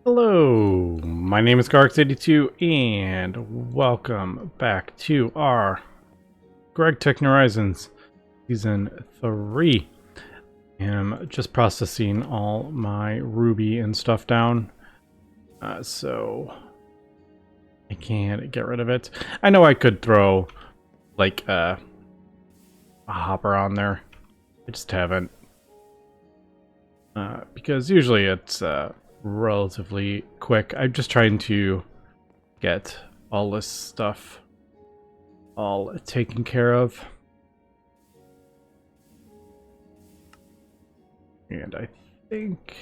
Hello, my name is GregTech and welcome back to our GregTech Horizons Season 3. I'm just processing all my Ruby and stuff down, so I can't get rid of it. I know I could throw, like, a hopper on there. I just haven't. Because usually it's relatively quick. I'm just trying to get all this stuff all taken care of. And I think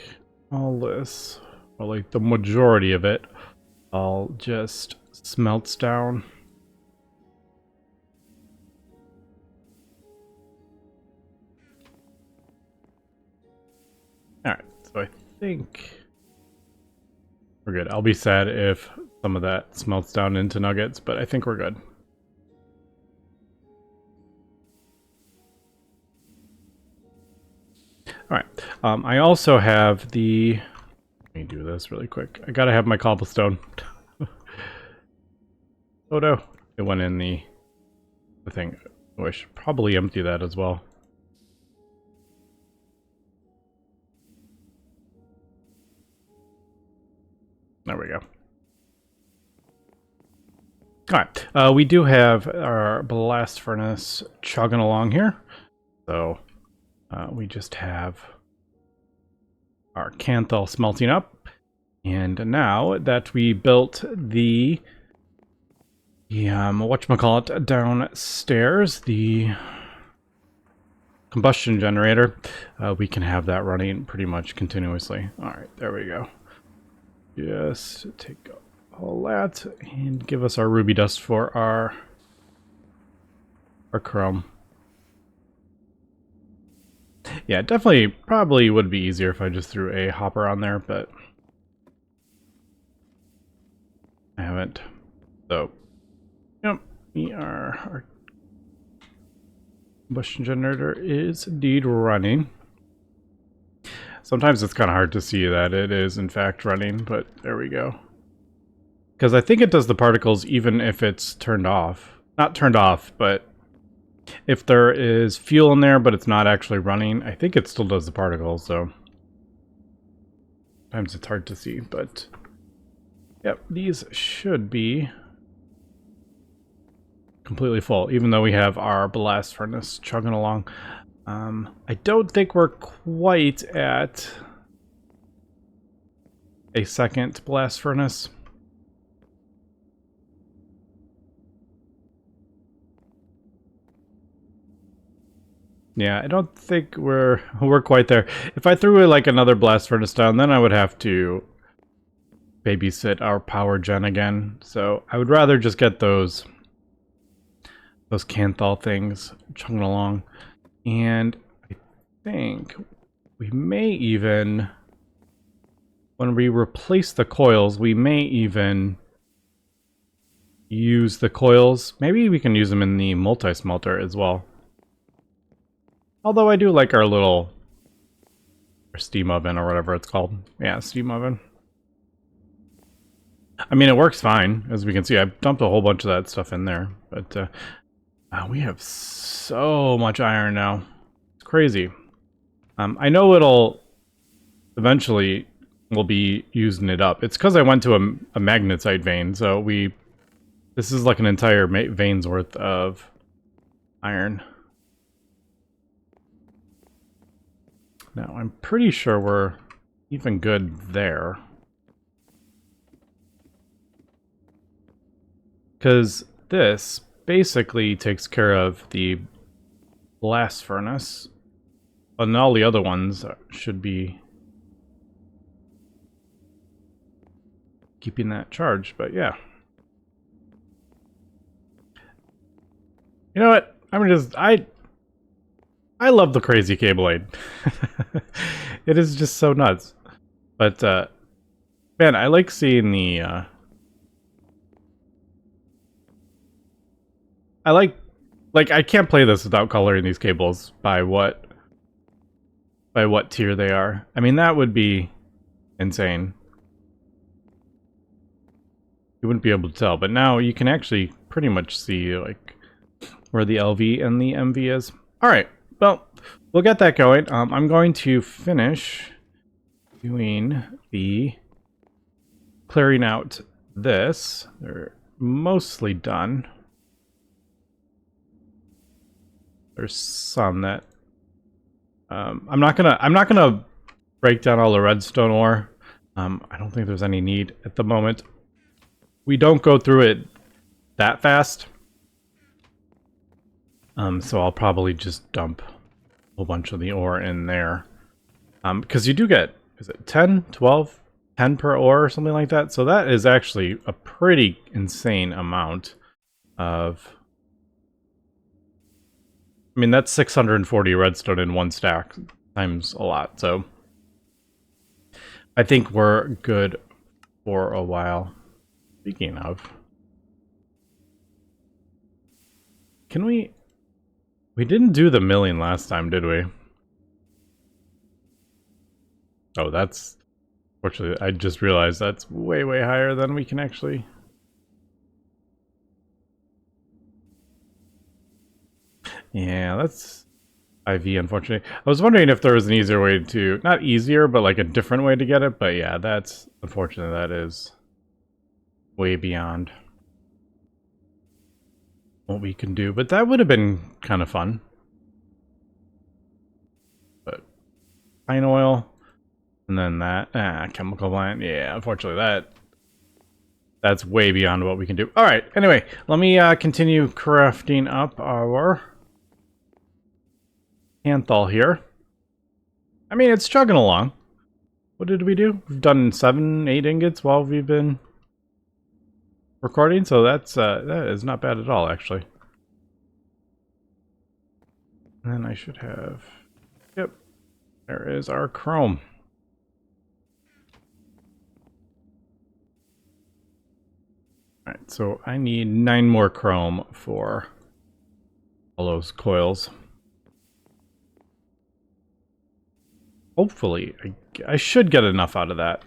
all this, or like the majority of it, all just smelts down. Alright, so I think we're good. I'll be sad if some of that smelts down into nuggets, but I think we're good. Alright, I also have the... Let me do this really quick. I gotta have my cobblestone. Oh no, it went in the thing. Oh, I should probably empty that as well. There we go. Alright, we do have our blast furnace chugging along here. So, we just have our Canthal smelting up. And now that we built the whatchamacallit downstairs, the combustion generator, we can have that running pretty much continuously. Alright, there we go. Just take all that and give us our ruby dust for our chrome. Yeah, definitely probably would be easier if I just threw a hopper on there, but I haven't. So, yep, our combustion generator is indeed running. Sometimes it's kind of hard to see that it is in fact running, but there we go. Because I think it does the particles even if it's turned off. Not turned off, but if there is fuel in there but it's not actually running, I think it still does the particles, so sometimes it's hard to see, but yep, these should be completely full, even though we have our blast furnace chugging along. I don't think we're quite at a second blast furnace. Yeah, I don't think we're quite there. If I threw like another blast furnace down, then I would have to babysit our power gen again. So I would rather just get those Canthal things chugging along. And I think we may even, when we replace the coils, we may even use the coils. Maybe we can use them in the multi-smelter as well. Although I do like our little steam oven or whatever it's called. Yeah, steam oven. I mean, it works fine, as we can see. I dumped a whole bunch of that stuff in there, but we have so much iron now. It's crazy. I know it'll eventually we'll be using it up. It's because I went to a magnetite vein, so this is like an entire vein's worth of iron. Now, I'm pretty sure we're even good there. Because this basically takes care of the blast furnace, and all the other ones should be keeping that charged, but yeah. You know what? I love the crazy cable aid. It is just so nuts. But man, I like seeing the I like I can't play this without coloring these cables by what tier they are. I mean, that would be insane. you wouldn't be able to tell. But now you can actually pretty much see like where the LV and the MV is. All right, well, we'll get that going. I'm going to finish doing the clearing out this. They're mostly done. There's some that I'm not gonna break down all the redstone ore. I don't think there's any need at the moment. We don't go through it that fast. So I'll probably just dump a whole bunch of the ore in there. Because you do get, is it 10, 12, 10 per ore or something like that? So that is actually a pretty insane amount of... I mean, that's 640 redstone in one stack times a lot, so... I think we're good for a while. Speaking of... Can we... We didn't do the milling last time, did we? Oh, that's... Fortunately, I just realized that's way, way higher than we can actually... Yeah, that's IV, unfortunately. I was wondering if there was an easier way to... Not easier, but like a different way to get it. But yeah, that's... Unfortunately, that is way beyond what we can do. But that would have been kind of fun. But pine oil, and then that chemical plant. Yeah, unfortunately that's way beyond what we can do. All right. Anyway, let me continue crafting up our Anthol here. I mean, it's chugging along. What did we do? We've done 7, 8 ingots while we've been recording, so that's that is not bad at all, actually. And then I should have... Yep. There is our chrome. Alright, so I need 9 more chrome for all those coils. Hopefully, I should get enough out of that.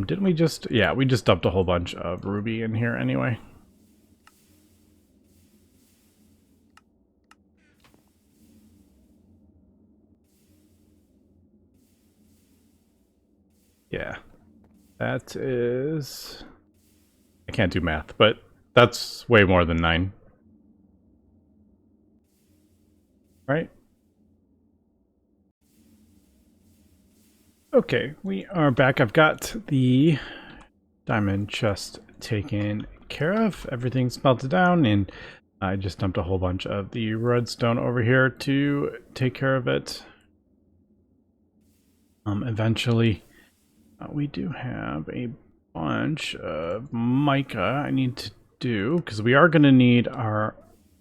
Didn't we just... Yeah, we just dumped a whole bunch of ruby in here anyway. Yeah. That is... I can't do math, but that's way more than 9. Right? Okay, we are back. I've got the diamond chest taken care of. Everything's melted down, and I just dumped a whole bunch of the redstone over here to take care of it. Eventually, we do have a bunch of mica I need to do, because we are going to need our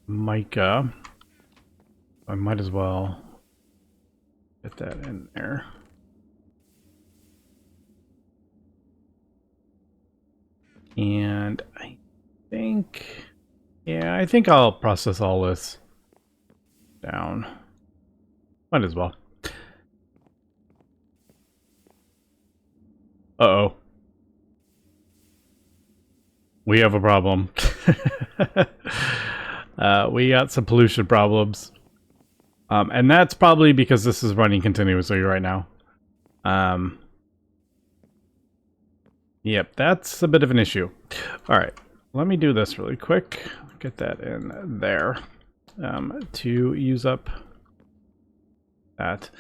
mica. I might as well get that in there. And I think, yeah, I think I'll process all this down. Might as well. Uh-oh. We have a problem. We got some pollution problems. And that's probably because this is running continuously right now. Yep, that's a bit of an issue. Alright, let me do this really quick. Get that in there. To use up that.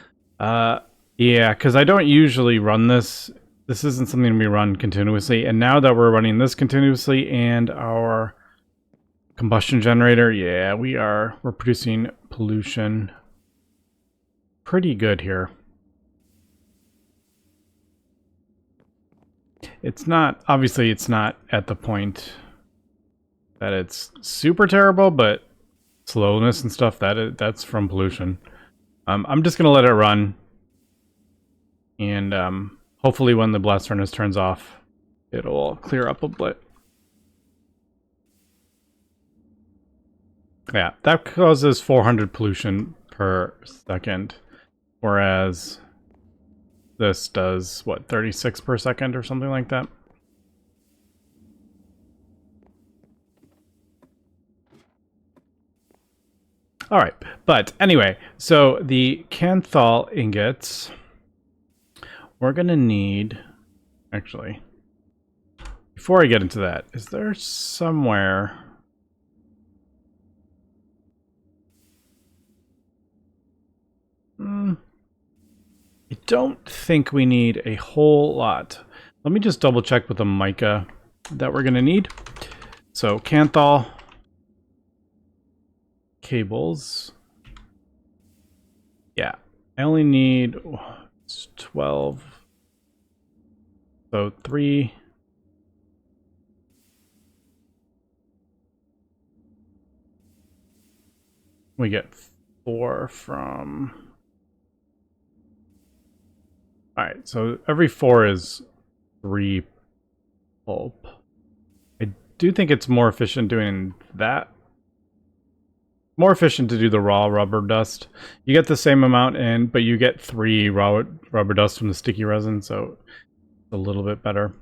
Yeah, because I don't usually run this. This isn't something we run continuously. And now that we're running this continuously and our combustion generator, yeah, we're producing pollution pretty good here. It's not, obviously it's not at the point that it's super terrible, but slowness and stuff, that's from pollution. I'm just gonna let it run, and hopefully when the blast furnace turns off, it'll clear up a bit. Yeah, that causes 400 pollution per second, whereas this does, what, 36 per second or something like that? All right, but anyway, so the Canthal ingots, we're gonna need, actually, before I get into that, is there somewhere... I don't think we need a whole lot. Let me just double check with the mica that we're gonna need. So Canthal cables. Yeah, I only need 12. So 3. We get 4 from... Alright, so every 4 is 3 pulp. I do think it's more efficient doing that. More efficient to do the raw rubber dust. You get the same amount in, but you get 3 raw rubber dust from the sticky resin, so it's a little bit better.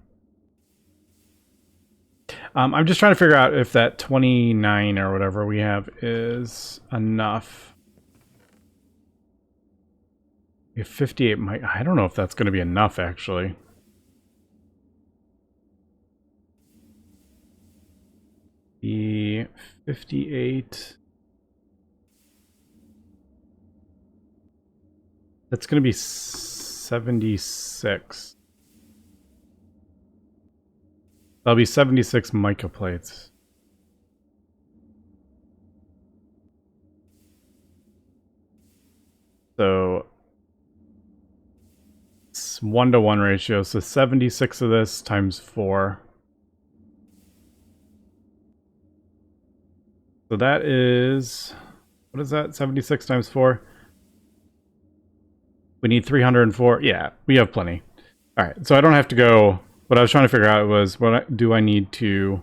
I'm just trying to figure out if that 29 or whatever we have is enough. We have 58 might. I don't know if that's going to be enough, actually. The 58... That's going to be 76. That'll be 76 mica plates. So it's 1-to-1 ratio. So 76 of this times 4. So that is, what is that? 76 times 4? We need 304. Yeah, we have plenty. All right, so I don't have to go. What I was trying to figure out was, do I need to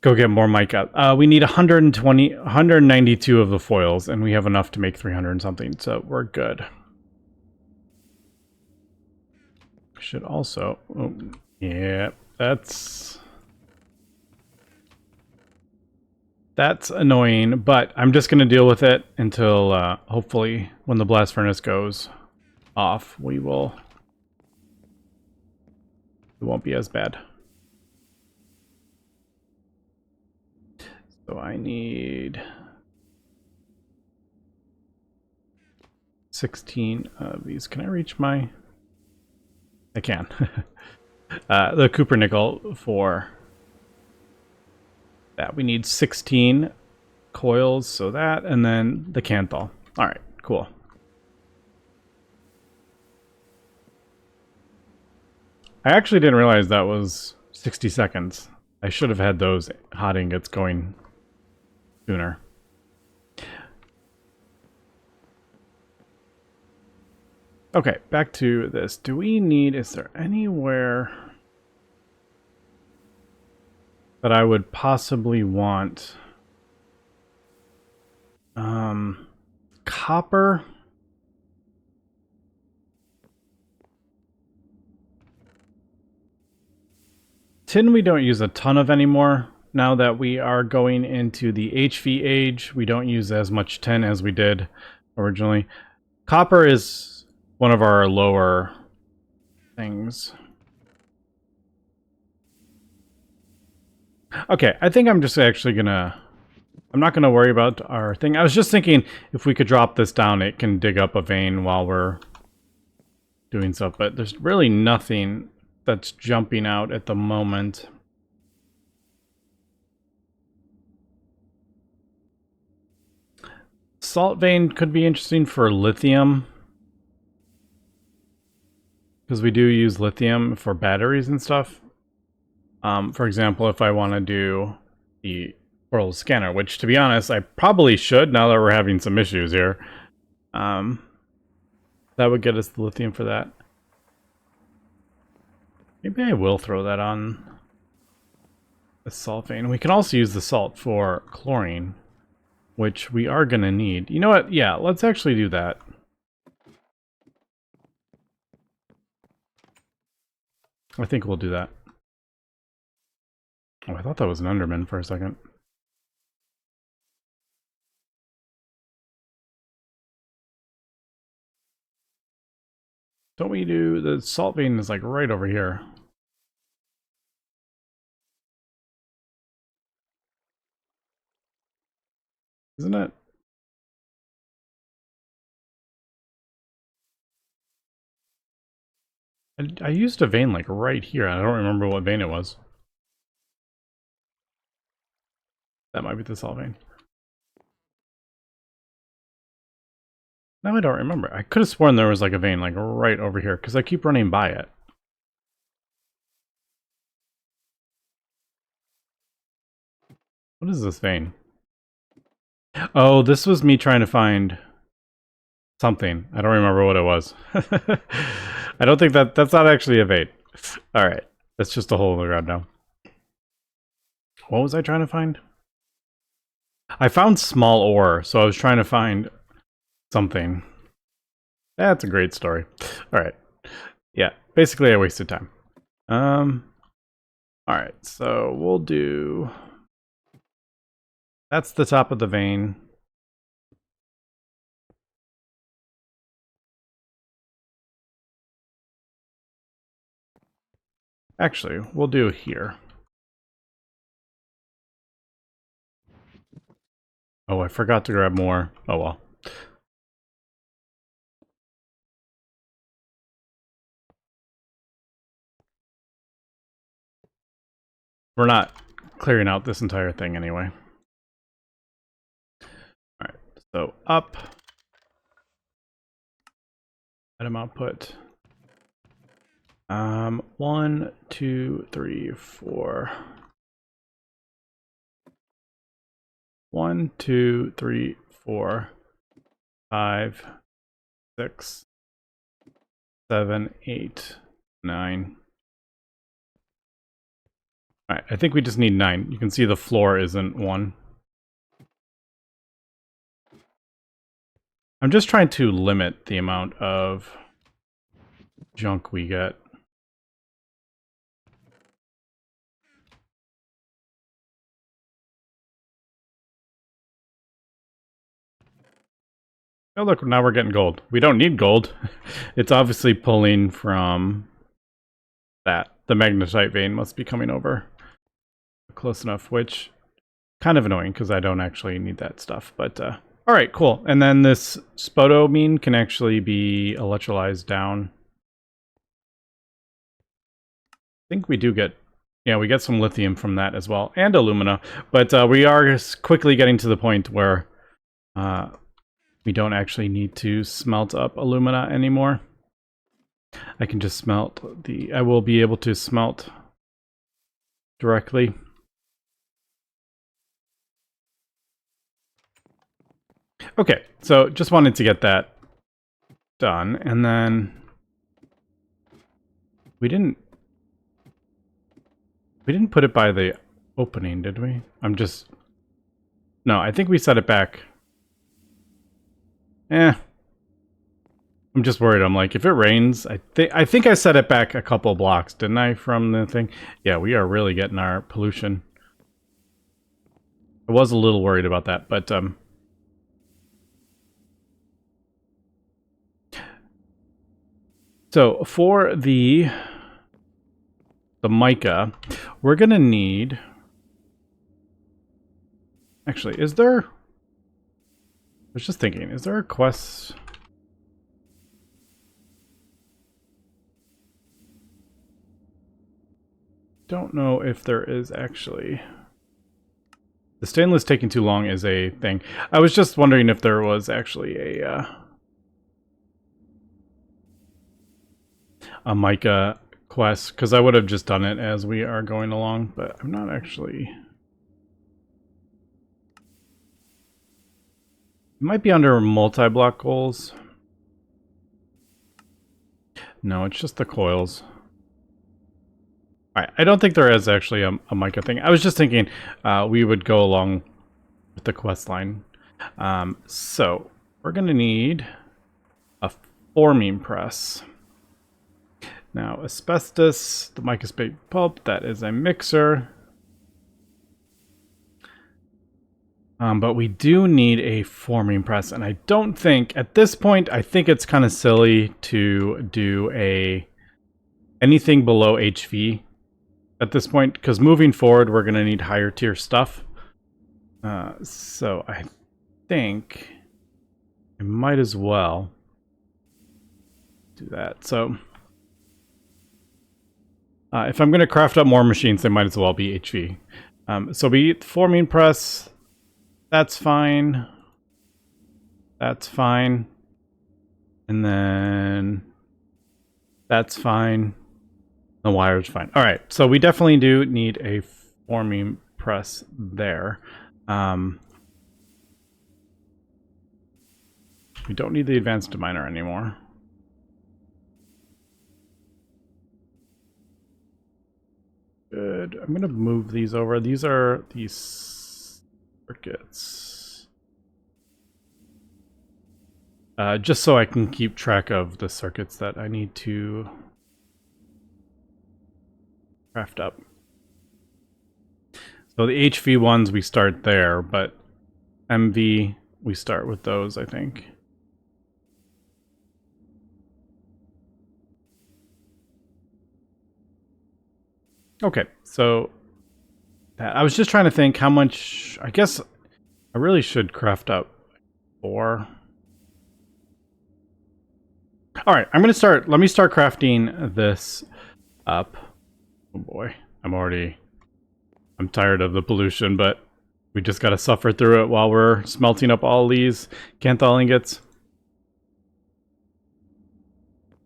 go get more mica? We need 192 of the foils, and we have enough to make 300 and something, so we're good. Should also, oh, yeah, that's annoying, but I'm just going to deal with it until hopefully when the blast furnace goes off, it won't be as bad. So I need 16 of these. Can I reach my... I can. The Cooper nickel for that. We need 16 coils, so that, and then the Canthal. All right, cool. I actually didn't realize that was 60 seconds. I should have had those hot ingots going sooner. Okay, back to this. Do we need... Is there anywhere that I would possibly want copper? Tin we don't use a ton of anymore. Now that we are going into the HV age, we don't use as much tin as we did originally. Copper is one of our lower things. Okay, I think I'm just actually gonna... I'm not gonna worry about our thing. I was just thinking if we could drop this down, it can dig up a vein while we're doing stuff, but there's really nothing that's jumping out at the moment. Salt vein could be interesting for lithium, because we do use lithium for batteries and stuff. For example, if I want to do the portal scanner, which to be honest, I probably should now that we're having some issues here. That would get us the lithium for that. Maybe I will throw that on the salt vein. We can also use the salt for chlorine, which we are going to need. You know what? Yeah, let's actually do that. I think we'll do that. Oh, I thought that was an Enderman for a second. Don't we do... The salt vein is like right over here. Isn't it? I used a vein like right here. I don't remember what vein it was. That might be the salt vein. No, I don't remember. I could have sworn there was like a vein like right over here because I keep running by it. What is this vein? Oh, this was me trying to find something. I don't remember what it was. I don't think that's not actually a vein. All right, that's just a hole in the ground now. What was I trying to find? I found small ore, so I was trying to find something. That's a great story. All right. Yeah, basically I wasted time. All right, so we'll do... That's the top of the vein. Actually, we'll do here. Oh, I forgot to grab more. Oh well. We're not clearing out this entire thing anyway. Alright, so up. Item output. 1, 2, 3, 4. 1, 2, 3, 4, 5, 6, 7, 8, 9. Alright, I think we just need 9. You can see the floor isn't 1. I'm just trying to limit the amount of junk we get. Oh look, now we're getting gold. We don't need gold. It's obviously pulling from that. The magnetite vein must be coming over close enough, which kind of annoying because I don't actually need that stuff. But all right, cool. And then this spodumene can actually be electrolyzed down. I think we do get, yeah, we get some lithium from that as well, and alumina. But we are quickly getting to the point where we don't actually need to smelt up alumina anymore. I can just smelt the... I will be able to smelt directly. Okay, so just wanted to get that done, and then we didn't put it by the opening, did we? No, I think we set it back. I'm just worried. I'm like, if it rains, I think I set it back a couple blocks, didn't I, from the thing? Yeah, we are really getting our pollution. I was a little worried about that, but so for the mica, we're gonna need... Actually, is there... I was just thinking, is there a quest... Don't know if there is actually... The stainless taking too long is a thing. I was just wondering if there was actually a mica quest, because I would have just done it as we are going along, but I'm not actually... It might be under multi-block goals. No, it's just the coils. Alright, I don't think there is actually a mica thing. I was just thinking we would go along with the quest line. So, we're going to need a forming press. Now, asbestos, the mica spade pulp, that is a mixer. But we do need a forming press, and I don't think, at this point, I think it's kind of silly to do anything below HV at this point, because moving forward, we're going to need higher tier stuff. So I think I might as well do that. So if I'm going to craft up more machines, they might as well be HV. So be forming press. That's fine. That's fine. And then that's fine. The wire's fine. All right. So we definitely do need a forming press there. We don't need the advanced miner anymore. Good. I'm going to move these over. These are these circuits. Just so I can keep track of the circuits that I need to craft up. So the HV ones, we start there, but MV, we start with those, I think. Okay, so I was just trying to think how much. I guess I really should craft up 4. All right, I'm gonna start. Let me start crafting this up. Oh boy, I'm tired of the pollution, but we just gotta suffer through it while we're smelting up all these Kanthal ingots.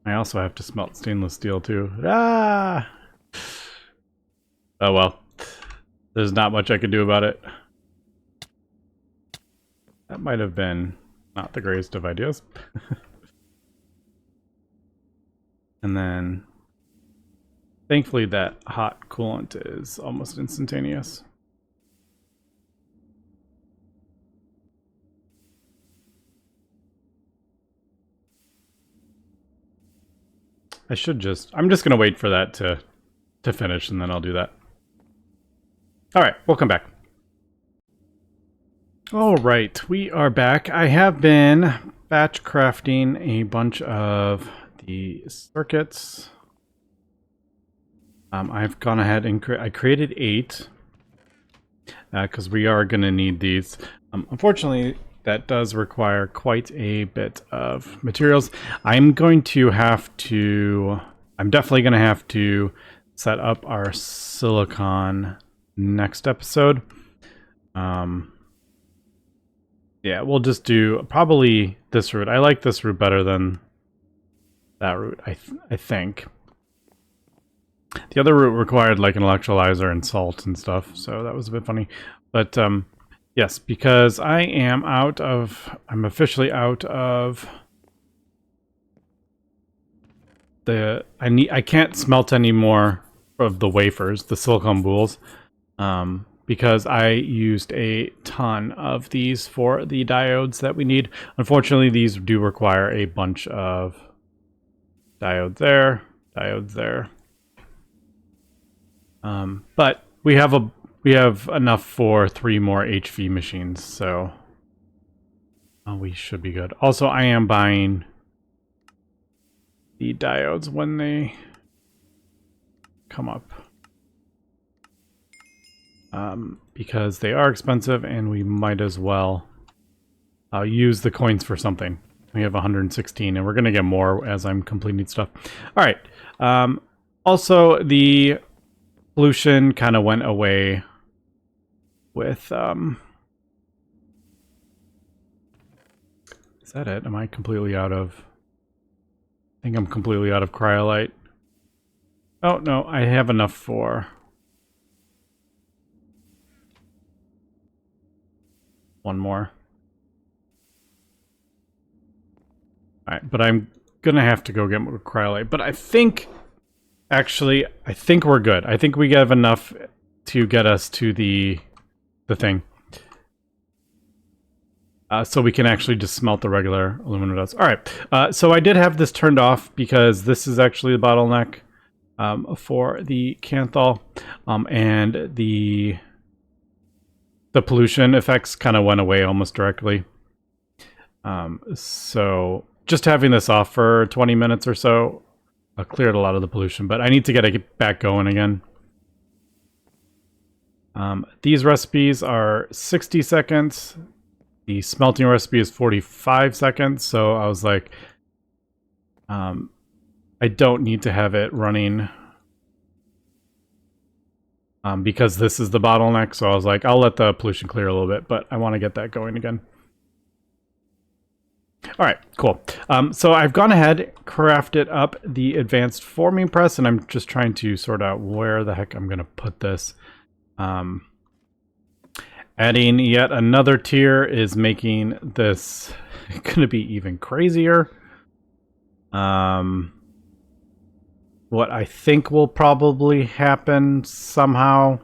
I also have to smelt stainless steel too. Ah! Oh well, there's not much I can do about it. That might have been not the greatest of ideas. And then, thankfully that hot coolant is almost instantaneous. I'm just gonna wait for that to finish, and then I'll do that. All right, welcome back. All right, we are back. I have been batch crafting a bunch of the circuits. I've gone ahead and I created 8 because we are going to need these. Unfortunately, that does require quite a bit of materials. I'm definitely going to have to set up our silicon next episode. Yeah, we'll just do probably this route. I like this route better than that route, I think. The other route required like an electrolyzer and salt and stuff, so that was a bit funny. But yes, because I'm officially out of I can't smelt any more of the wafers, the silicon boules, because I used a ton of these for the diodes that we need. Unfortunately, these do require a bunch of diodes there, but we have enough for 3 more HV machines, so we should be good. Also, I am buying the diodes when they come up, because they are expensive and we might as well use the coins for something. We have 116 and we're going to get more as I'm completing stuff. All right. Also, the pollution kind of went away with... is that it? Am I completely out of... I think I'm completely out of cryolite. Oh, no. I have enough for... one more. Alright, but I'm gonna have to go get more cryolite. But I think, actually, I think we're good. I think we have enough to get us to the thing. So we can actually just smelt the regular aluminum dust. Alright, so I did have this turned off because this is actually the bottleneck for the Kanthal. And the the pollution effects kind of went away almost directly. So just having this off for 20 minutes or so cleared a lot of the pollution, but I need to get it back going again. These recipes are 60 seconds. The smelting recipe is 45 seconds, so I was like, I don't need to have it running because this is the bottleneck, so I was like, I'll let the pollution clear a little bit, but I want to get that going again. All right, cool. So I've gone ahead, crafted up the advanced forming press, and I'm just trying to sort out where the heck I'm going to put this. Adding yet another tier is making this going to be even crazier. What I think will probably happen somehow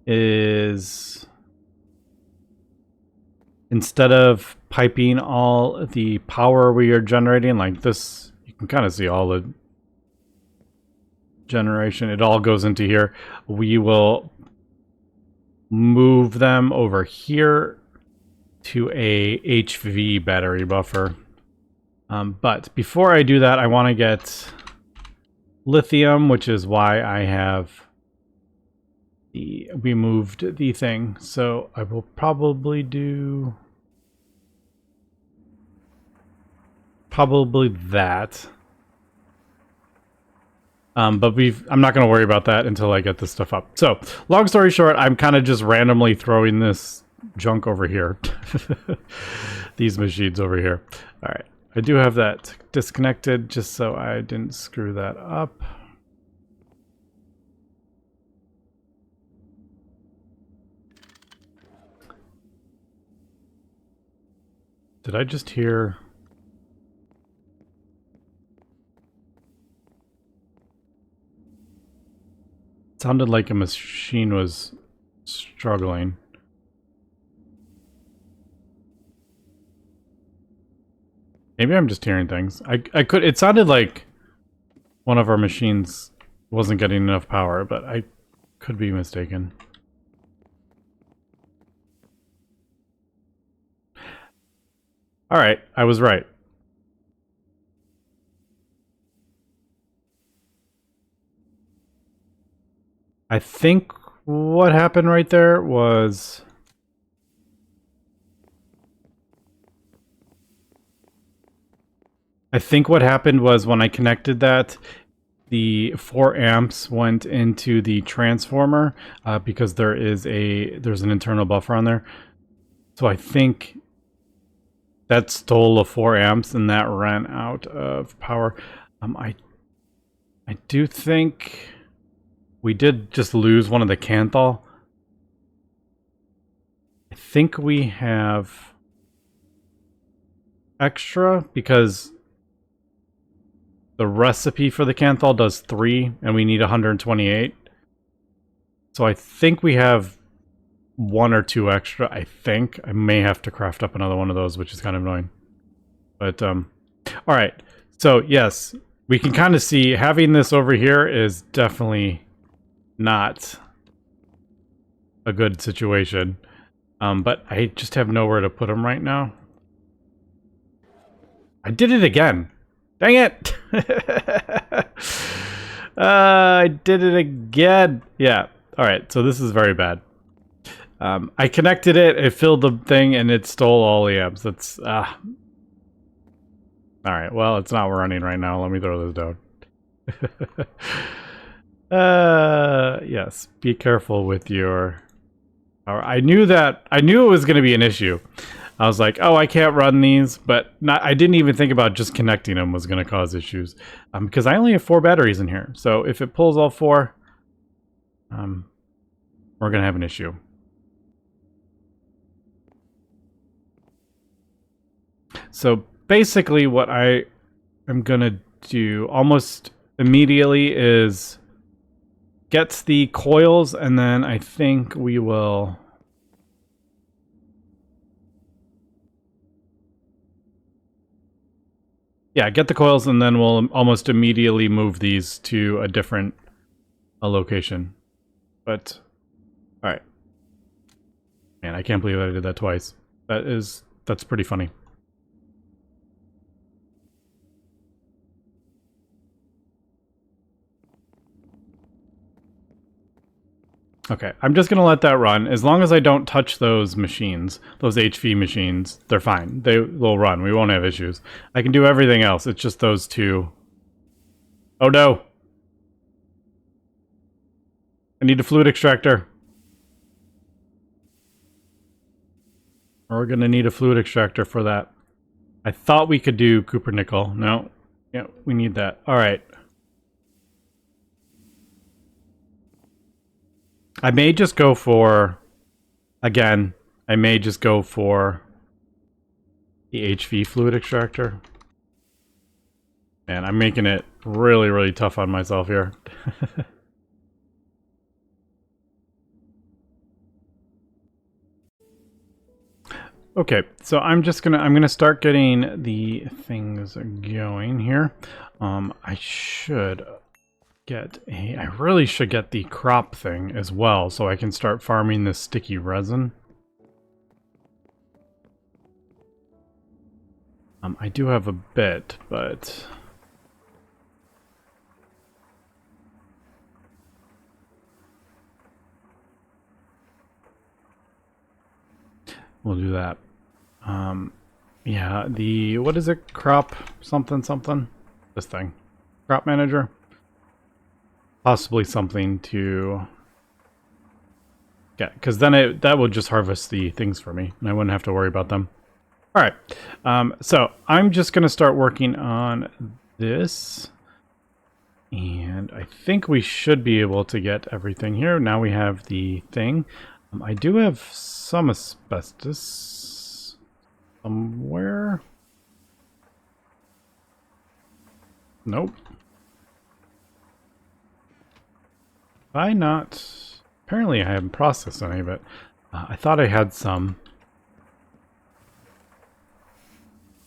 is instead of piping all the power we are generating like this, you can kind of see all the generation. It all goes into here. We will move them over here to a HV battery buffer. But before I do that, I want to get lithium, which is why I have we moved the thing. So I will probably do that. But I'm not going to worry about that until I get this stuff up. So, long story short, I'm kind of just randomly throwing this junk over here. These machines over here. All right. I do have that disconnected just so I didn't screw that up. Did I just hear... It sounded like a machine was struggling. Maybe I'm just hearing things. It sounded like one of our machines wasn't getting enough power, but I could be mistaken. All right, I was right. I think what happened right there was... I think what happened was when I connected that, the 4 amps went into the transformer because there's an internal buffer on there. So I think that stole the 4 amps and that ran out of power. I do think we did just lose one of the Canthal. I think we have extra because the recipe for the Canthal does 3 and we need 128. So I think we have 1 or 2 extra, I think. I may have to craft up another one of those, which is kind of annoying. But, alright. So, yes, we can kind of see having this over here is definitely not a good situation. But I just have nowhere to put them right now. I did it again. Dang it! I did it again. Yeah. Alright, so this is very bad. I connected it, it filled the thing, and it stole all the amps. That's... Alright, well, it's not running right now. Let me throw this down. Yes, be careful with your... I knew it was going to be an issue. I was like, oh, I can't run these, but I didn't even think about just connecting them was going to cause issues. Because I only have 4 batteries in here. So if it pulls all 4, we're going to have an issue. So basically what I am going to do almost immediately is get the coils, and then I think we will... Yeah, get the coils, and then we'll almost immediately move these to a different location. But, alright. Man, I can't believe I did that twice. That's pretty funny. Okay, I'm just going to let that run. As long as I don't touch those machines, those HV machines, they're fine. They'll run. We won't have issues. I can do everything else. It's just those two. Oh no! I need a fluid extractor. We're going to need a fluid extractor for that. I thought we could do Cooper nickel. No. Yeah, we need that. All right. I may just go for, again, I may just go for the HV fluid extractor. Man, I'm making it really, really tough on myself here. Okay, so I'm gonna start getting the things going here. I really should get the crop thing as well, so I can start farming this sticky resin. I do have a bit, but we'll do that. Yeah, what is it? Crop something something? This thing. Crop manager? Possibly something to get, because then that will just harvest the things for me, and I wouldn't have to worry about them. All right, so I'm just going to start working on this, and I think we should be able to get everything here. Now we have the thing. I do have some asbestos somewhere. Nope. I not... Apparently I haven't processed any of it. I thought I had some.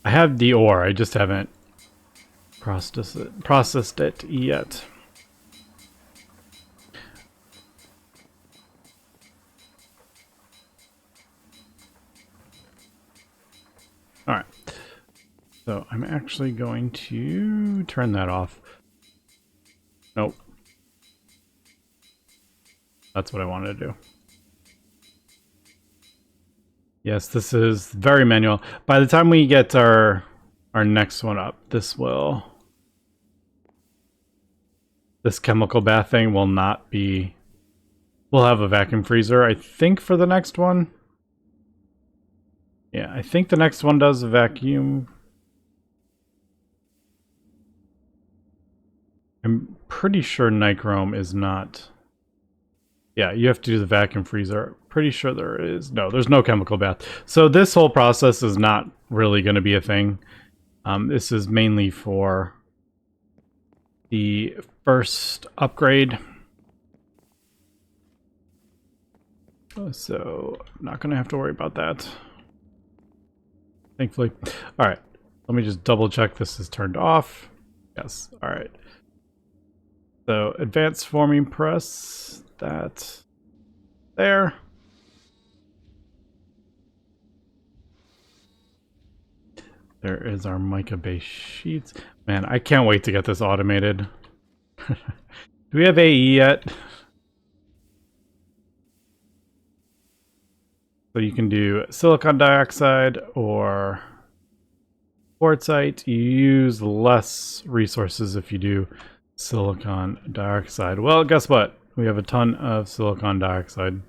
I have the ore, I just haven't processed it yet. Alright. So I'm actually going to turn that off. Nope. That's what I wanted to do. Yes, this is very manual. By the time we get our next one up, this chemical bath thing will not be... We'll have a vacuum freezer, I think, for the next one. Yeah, I think the next one does a vacuum. I'm pretty sure nichrome is not... Yeah, you have to do the vacuum freezer. Pretty sure there is. No, there's no chemical bath. So this whole process is not really going to be a thing. This is mainly for the first upgrade. So I'm not going to have to worry about that. Thankfully. All right. Let me just double check this is turned off. Yes. All right. So advanced forming press. That there. There is our mica base sheets. Man, I can't wait to get this automated. Do we have AE yet? So you can do silicon dioxide or quartzite. You use less resources if you do silicon dioxide. Well, guess what? We have a ton of silicon dioxide.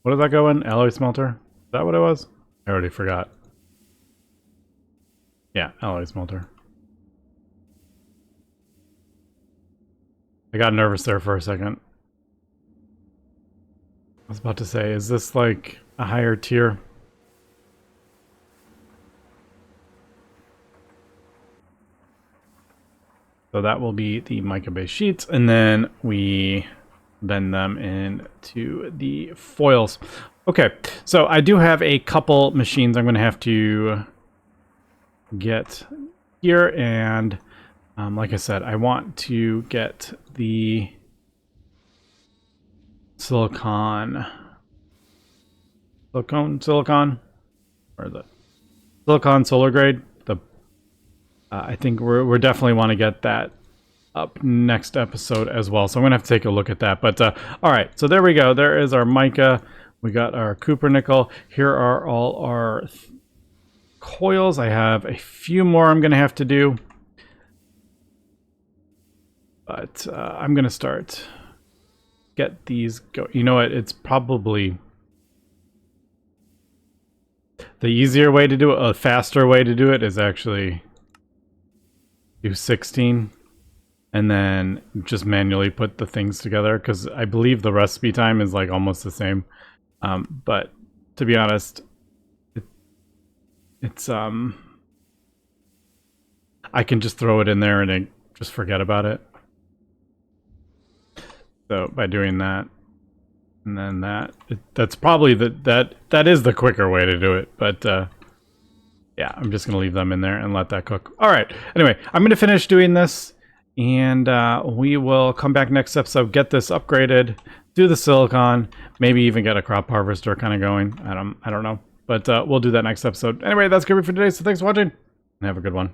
What did that go in? Alloy smelter? Is that what it was? I already forgot. Yeah, alloy smelter. I got nervous there for a second. I was about to say, is this like a higher tier? So that will be the mica base sheets, and then we bend them into the foils. Okay, so I do have a couple machines I'm going to have to get here, and like I said, I want to get the silicon. Silicon? Where is it? Silicon solar grade. I think we're definitely want to get that up next episode as well. So I'm gonna have to take a look at that. But all right, so there we go. There is our mica. We got our copper nickel. Here are all our coils. I have a few more I'm gonna have to do, but I'm gonna start get these go. You know what? It's probably the easier way to do it. A faster way to do it is actually do 16 and then just manually put the things together, because I believe the recipe time is like almost the same. But to be honest, it's I can just throw it in there and just forget about it. So by doing that and then that's probably that is the quicker way to do it. But yeah, I'm just gonna leave them in there and let that cook. All right. Anyway, I'm gonna finish doing this, and we will come back next episode, get this upgraded, do the silicon, maybe even get a crop harvester kind of going. I don't know, but we'll do that next episode. Anyway, that's gonna be for today. So thanks for watching, and have a good one.